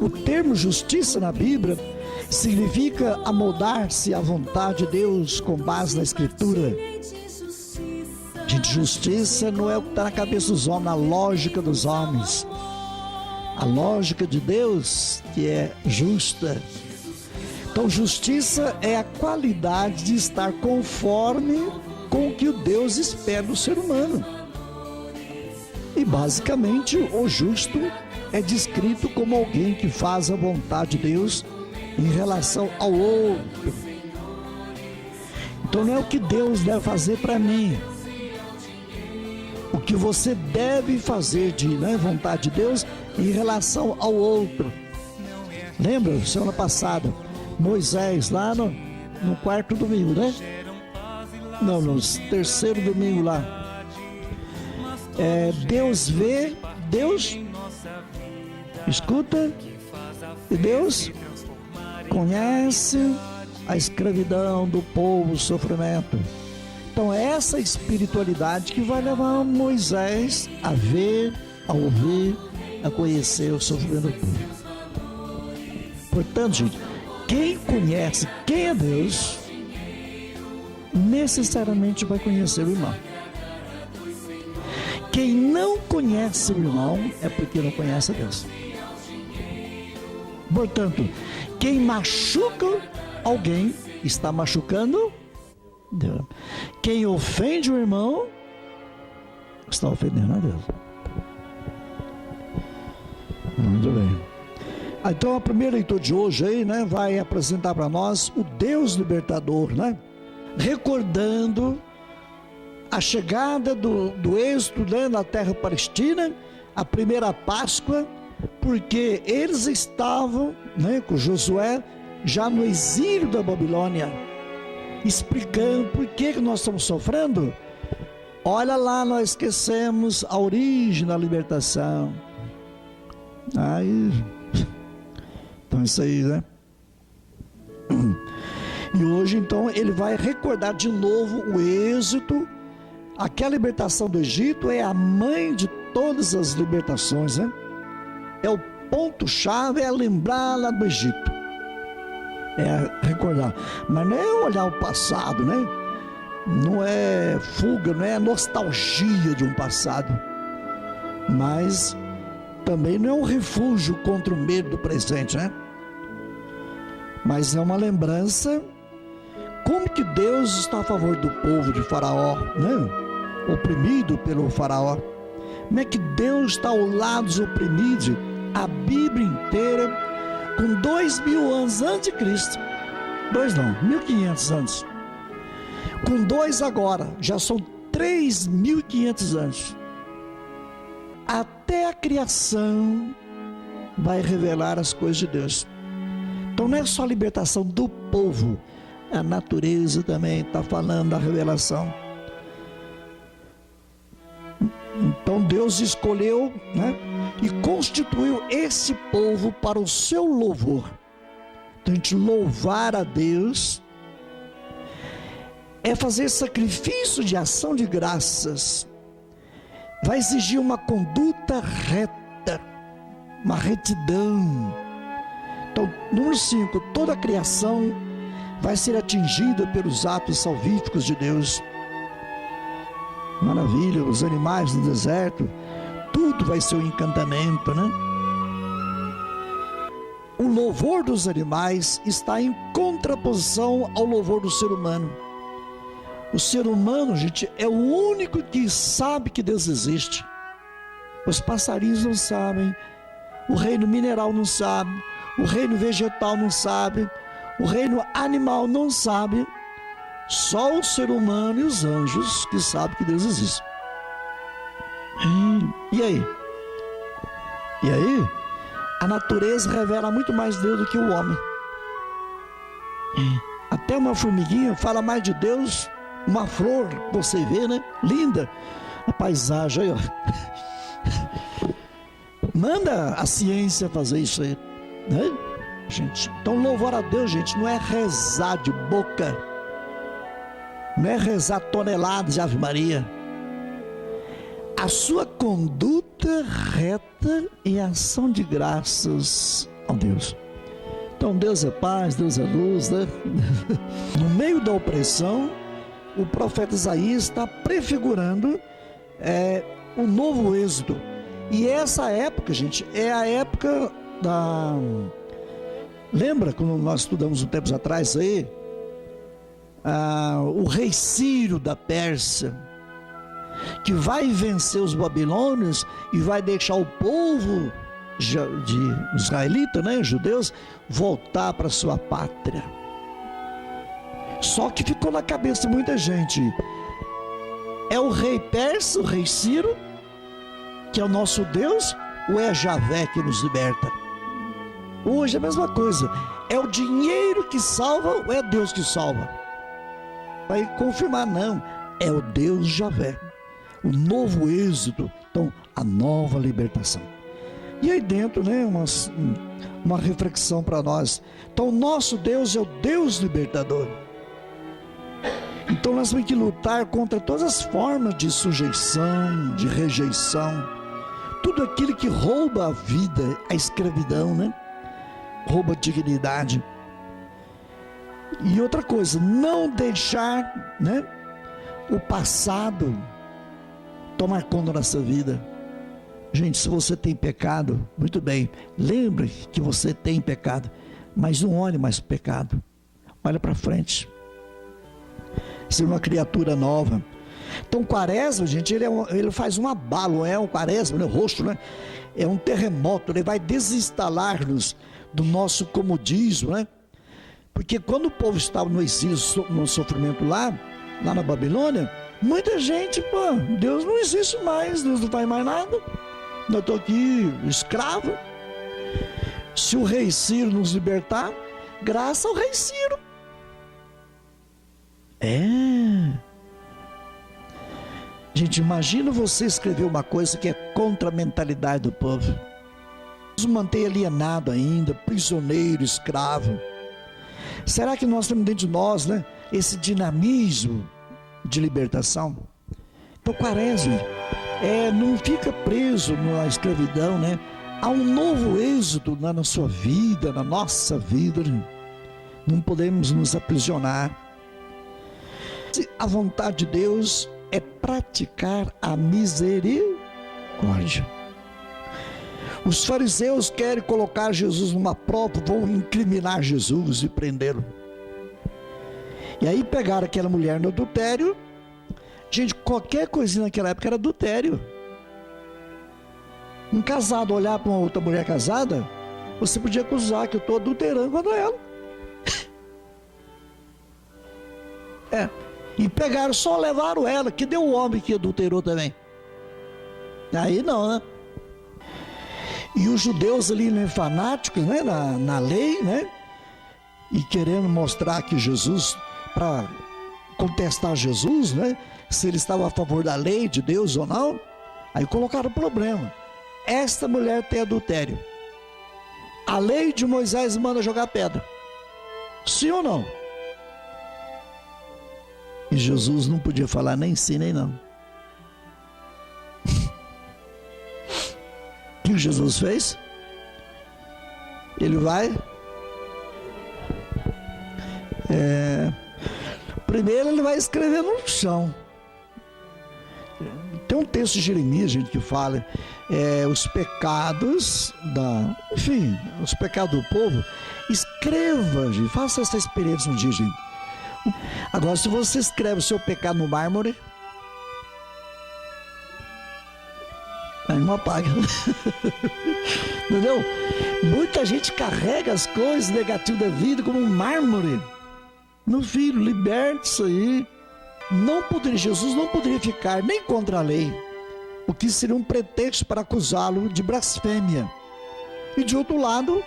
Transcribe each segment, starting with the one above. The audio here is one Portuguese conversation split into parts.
O termo justiça na Bíblia significa amoldar-se à vontade de Deus com base na Escritura. Gente, justiça não é o que está na cabeça dos homens, na lógica dos homens. A lógica de Deus que é justa. Então, justiça é a qualidade de estar conforme com o que o Deus espera do ser humano. E basicamente, o justo é descrito como alguém que faz a vontade de Deus em relação ao outro. Então, não é o que Deus deve fazer para mim. O que você deve fazer de vontade de Deus em relação ao outro. Lembra, semana passada, Moisés lá no quarto domingo, né? Não, no terceiro domingo lá. Deus vê, Deus escuta e Deus conhece a escravidão do povo, o sofrimento. Então é essa espiritualidade que vai levar Moisés a ver, a ouvir, a conhecer o sofrimento do povo. Portanto, gente, quem conhece quem é Deus, necessariamente vai conhecer o irmão. Quem não conhece o irmão é porque não conhece a Deus. Portanto, quem machuca alguém está machucando Deus. Quem ofende o irmão está ofendendo a Deus. Muito bem. Então a primeira leitura de hoje aí, vai apresentar para nós o Deus libertador, recordando a chegada do êxodo na terra palestina, a primeira Páscoa, porque eles estavam, com Josué, já no exílio da Babilônia, explicando por que nós estamos sofrendo. Olha lá, nós esquecemos a origem da libertação. Então isso aí, E hoje então ele vai recordar de novo o êxodo. Aquela libertação do Egito é a mãe de todas as libertações, É o ponto-chave, é lembrar lá do Egito. É recordar. Mas não é olhar o passado, Não é fuga, não é nostalgia de um passado. Mas também não é um refúgio contra o medo do presente, Mas é uma lembrança como que Deus está a favor do povo de Faraó, oprimido pelo Faraó. Como é que Deus está ao lado dos oprimidos? A Bíblia inteira, com 2000 anos antes de Cristo. 1500 anos. Com 2 agora, já são 3500 anos. Até a criação vai revelar as coisas de Deus. Então não é só a libertação do povo, a natureza também está falando da revelação. Então Deus escolheu, e constituiu esse povo para o seu louvor. Então a gente louvar a Deus é fazer sacrifício de ação de graças. Vai exigir uma conduta reta, uma retidão. Então, número 5, toda a criação vai ser atingida pelos atos salvíficos de Deus. Maravilha, os animais no deserto, tudo vai ser um encantamento, O louvor dos animais está em contraposição ao louvor do ser humano. O ser humano, gente, é o único que sabe que Deus existe. Os passarinhos não sabem, o reino mineral não sabe, o reino vegetal não sabe, o reino animal não sabe. Só o ser humano e os anjos que sabem que Deus existe. E aí? A natureza revela muito mais Deus do que o homem. Até uma formiguinha fala mais de Deus. Uma flor, você vê, linda, a paisagem aí, Manda a ciência fazer isso aí, gente. Então louvar a Deus, gente, não é rezar de boca, não é rezar toneladas de Ave Maria. a sua conduta reta e ação de graças a Deus. Então Deus é paz, Deus é luz, né? No meio da opressão, o profeta Isaías está prefigurando um novo êxodo. E essa época, gente, é a época da... Lembra quando nós estudamos um tempo atrás aí? O rei Ciro da Pérsia, que vai vencer os babilônios e vai deixar o povo de israelita, né, judeus, voltar para sua pátria. Só que ficou na cabeça de muita gente: é o rei persa, o rei Ciro, que é o nosso Deus, ou é Javé que nos liberta? Hoje é a mesma coisa: é o dinheiro que salva ou é Deus que salva? Vai confirmar, não, é o Deus Javé, o novo êxodo, então a nova libertação. E aí dentro, né, uma reflexão para nós. Então nosso Deus é o Deus libertador. Então nós temos que lutar contra todas as formas de sujeição, de rejeição, tudo aquilo que rouba a vida, a escravidão, né? Rouba a dignidade. E outra coisa, não deixar, né, o passado tomar conta da nossa vida. Gente, se você tem pecado, muito bem, lembre que você tem pecado, mas não olhe mais para o pecado, olha para frente. Ser uma criatura nova. Então quaresma, gente, ele faz um abalo, o quaresma, né, o rosto, né, é um terremoto, ele vai desinstalar-nos do nosso comodismo, né? Porque quando o povo estava no exílio, no sofrimento lá na Babilônia, muita gente, Deus não existe mais, Deus não faz mais nada, eu estou aqui escravo. Se o rei Ciro nos libertar, graças ao rei Ciro. Gente, imagina você escrever uma coisa que é contra a mentalidade do povo. Nos mantém alienado ainda, prisioneiro, escravo. Será que nós temos dentro de nós, né, esse dinamismo de libertação? Então quaresma não fica preso na escravidão, né? Há um novo êxodo na sua vida, na nossa vida. Não podemos nos aprisionar. A vontade de Deus é praticar a misericórdia. Os fariseus querem colocar Jesus numa prova, vão incriminar Jesus e prendê-lo. E aí pegaram aquela mulher no adultério. Gente, qualquer coisinha naquela época era adultério. Um casado olhar para uma outra mulher casada, você podia acusar que eu estou adulterando contra ela. E pegaram, só levaram ela, que deu o homem que adulterou também. Aí não, né? E os judeus ali, né, fanáticos, né, na lei, né, e querendo mostrar que Jesus, para contestar Jesus, né, se ele estava a favor da lei de Deus ou não, aí colocaram o problema: esta mulher tem adultério, a lei de Moisés manda jogar pedra, sim ou não? E Jesus não podia falar nem sim nem não. O que Jesus fez? Ele vai primeiro ele vai escrever no chão. Tem um texto de Jeremias, gente, que fala os pecados os pecados do povo. Escreva, gente, faça essa experiência um dia, gente. Agora, se você escreve o seu pecado no mármore, aí não apaga. Entendeu? Muita gente carrega as coisas negativas da vida como um mármore. Meu filho, liberte isso aí. Jesus não poderia ficar nem contra a lei, o que seria um pretexto para acusá-lo de blasfêmia. E de outro lado,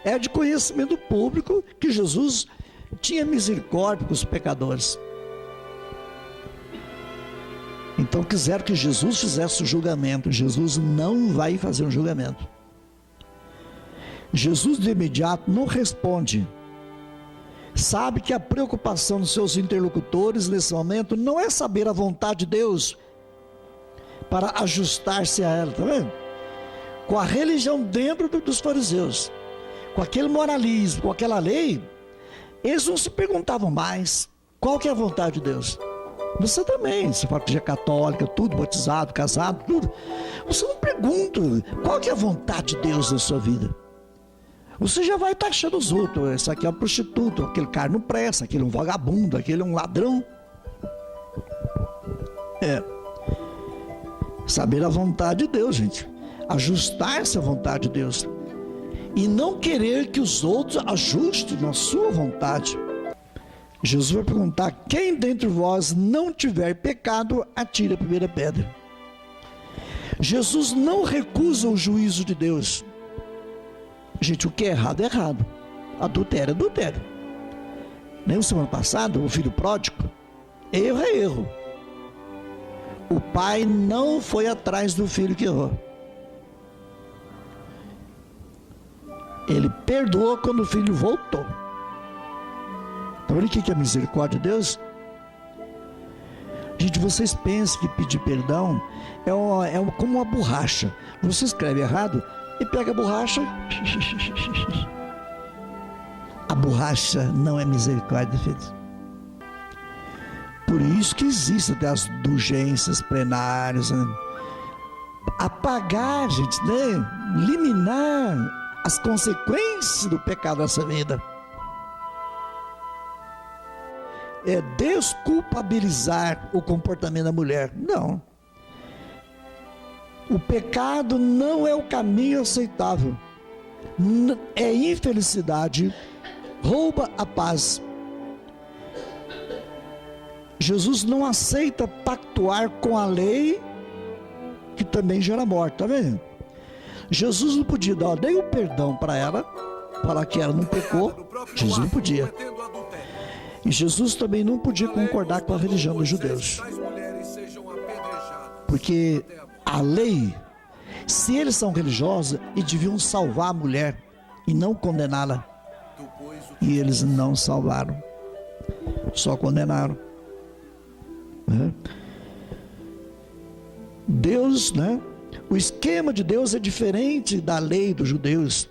é de conhecimento público que Jesus tinha misericórdia com os pecadores. Então quiseram que Jesus fizesse o julgamento. Jesus não vai fazer um julgamento. Jesus de imediato não responde. Sabe que a preocupação dos seus interlocutores nesse momento não é saber a vontade de Deus, para ajustar-se a ela, tá vendo? Com a religião dentro dos fariseus, com aquele moralismo, com aquela lei, eles não se perguntavam mais qual que é a vontade de Deus. Você também, você fala que já é católica, tudo, batizado, casado, tudo. Você não pergunta qual que é a vontade de Deus na sua vida. Você já vai taxando os outros. Esse aqui é um prostituto, aquele cara não presta, aquele é um vagabundo, aquele é um ladrão. Saber a vontade de Deus, gente. Ajustar-se à vontade de Deus. E não querer que os outros ajustem na sua vontade. Jesus vai perguntar: quem dentre vós não tiver pecado, atire a primeira pedra. Jesus não recusa o juízo de Deus. Gente, o que é errado é errado. Adultério é adultério. Nem o semana passada, o filho pródigo, erro é erro. O pai não foi atrás do filho que errou. Ele perdoou quando o filho voltou. Então, olha o que é a misericórdia de Deus. Gente, vocês pensam que pedir perdão é como uma borracha. Você escreve errado e pega a borracha. A borracha não é misericórdia, filhos. Por isso que existem até as indulgências plenárias, né? Apagar, gente, né? Eliminar as consequências do pecado dessa vida. É desculpabilizar o comportamento da mulher. Não. O pecado não é o caminho aceitável. É infelicidade, rouba a paz. Jesus não aceita pactuar com a lei, que também gera morte, tá vendo? Jesus não podia dar nem o perdão para ela, falar que ela não pecou. Jesus não podia. E Jesus também não podia concordar com a religião dos judeus. Porque a lei, se eles são religiosos, eles deviam salvar a mulher e não condená-la. E eles não salvaram, só condenaram. Deus, né? O esquema de Deus é diferente da lei dos judeus.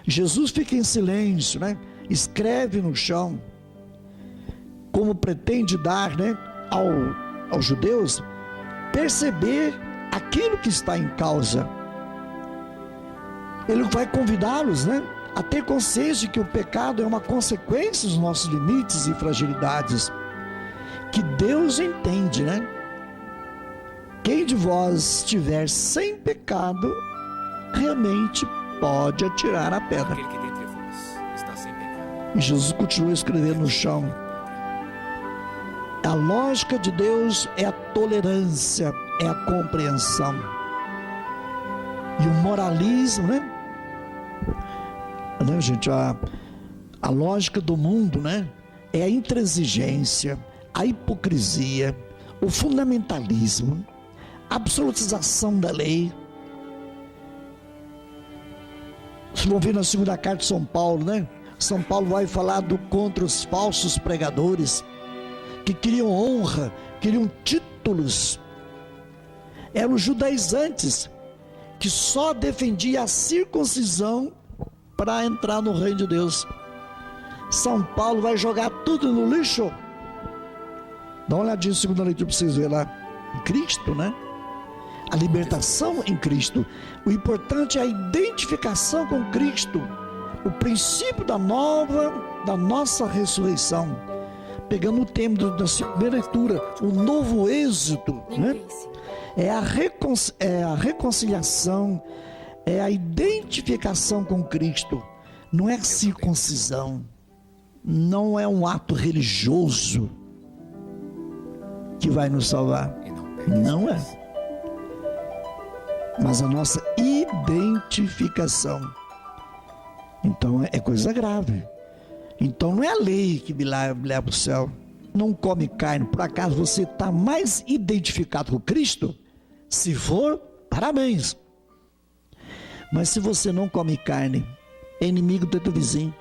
Jesus fica em silêncio, né? Escreve no chão, como pretende dar, né, aos judeus perceber aquilo que está em causa. Ele vai convidá-los, né, a ter consciência de que o pecado é uma consequência dos nossos limites e fragilidades, que Deus entende, né? Quem de vós estiver sem pecado, realmente pode atirar a pedra. Aquele que dentre vós está sem pecado. E Jesus continua escrevendo no chão. A lógica de Deus é a tolerância, é a compreensão. E o moralismo, né, gente, a lógica do mundo, né, é a intransigência, a hipocrisia, o fundamentalismo, a absolutização da lei. Vocês vão ver na segunda carta de São Paulo, né? São Paulo vai falar contra os falsos pregadores que queriam honra, queriam títulos. Eram os judaizantes que só defendiam a circuncisão para entrar no reino de Deus. São Paulo vai jogar tudo no lixo. Dá uma olhadinha na segunda leitura para vocês verem lá. Em Cristo, né? A libertação em Cristo. O importante é a identificação com Cristo. O princípio da nossa ressurreição. Pegando o tema da primeira leitura, o novo êxito, né? É a reconciliação, é a identificação com Cristo. Não é a circuncisão, não é um ato religioso que vai nos salvar. Não é. Mas a nossa identificação. Então é coisa grave. Então não é a lei que me leva para o céu. Não come carne. Por acaso você está mais identificado com Cristo? Se for, parabéns. Mas se você não come carne, é inimigo do teu vizinho.